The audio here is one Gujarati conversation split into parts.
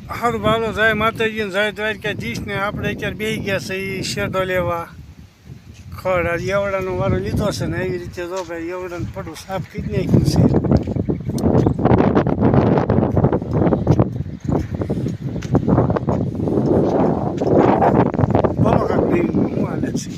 હારું ભાલો જાય માતાજીને જાય દ્વારકાધીશ ને આપણે અત્યારે બેસી ગયા છે એ શેઢો લેવા ખડ આજે એવડાનો વારો લીધો છે ને એવી રીતે જો ભાઈ એવડાને પડું સાફ કરી નાખ્યું છે. બોલો કાંક નહીં હું હાલે છે.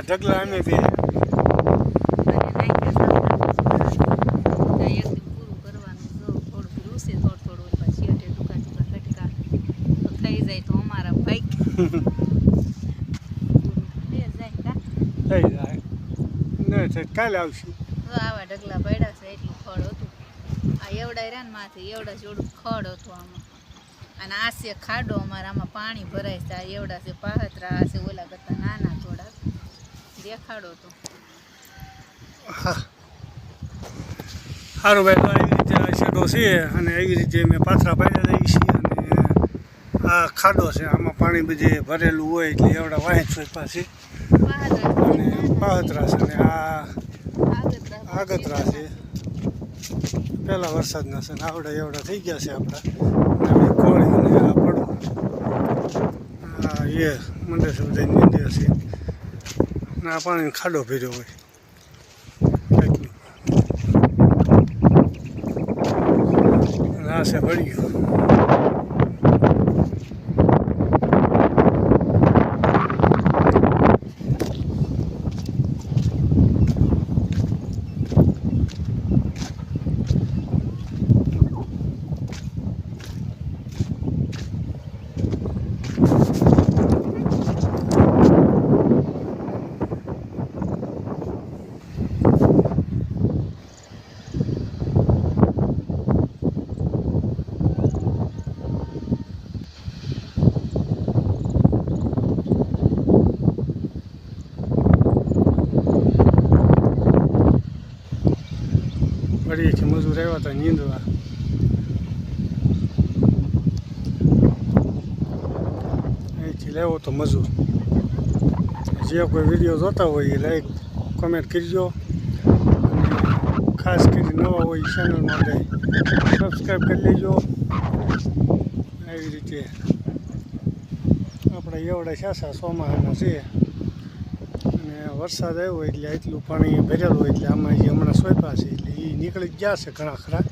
ઢગલા અમે બે કાલે આવશું. આવા ઢગલા પડ્યા છે એટલું ખડ હતું. આ એવડા રહ્યા ને માથે એવડા જેવડું ખડ હતું આમાં. અને આ છે ખાડો અમારે આમાં પાણી ભરાય છે. આ એવડા છે પાહતરા, આ છે ઓલા કરતા નાના થોડા દેખાડો તો. સારું ભાઈ, તો એવી રીતે આ શેડો છે અને એવી રીતે મેં પાથરા પાડ્યા રહીએ છીએ. અને આ ખાડો છે, આમાં પાણી બધે ભરેલું હોય એટલે એવડા વાંચ હોય પાસે અને પાહતરા છે. અને આ આગતરા છે, પહેલાં વરસાદના છે ને આવડા એવડા થઈ ગયા છે આપણા. અને કોળી અને આ પડું આ એ મંદિર છે, બધા મંદિર છે. અને આ પાણીનો ખાડો ભર્યો હોય એટલું. અને આ છે ભળ્યું. વળી છે મજૂર આવ્યા હતા નીંદવા. અહીંથી લેવો તો મજૂર. જે કોઈ વિડીયો જોતા હોય એ લાઈક કોમેન્ટ કરજો. અને ખાસ કરી નવા હોય ચેનલ માટે સબસ્ક્રાઈબ કરી લેજો. એવી રીતે આપણે એવડા છાસા ચોમાસાના છે અને વરસાદ આવ્યો એટલે એટલું પાણી ભરેલું હોય એટલે આમાં જે હમણાં સોંપ્યા છે એટલે એ નીકળી ગયા છે ઘણા ખરા.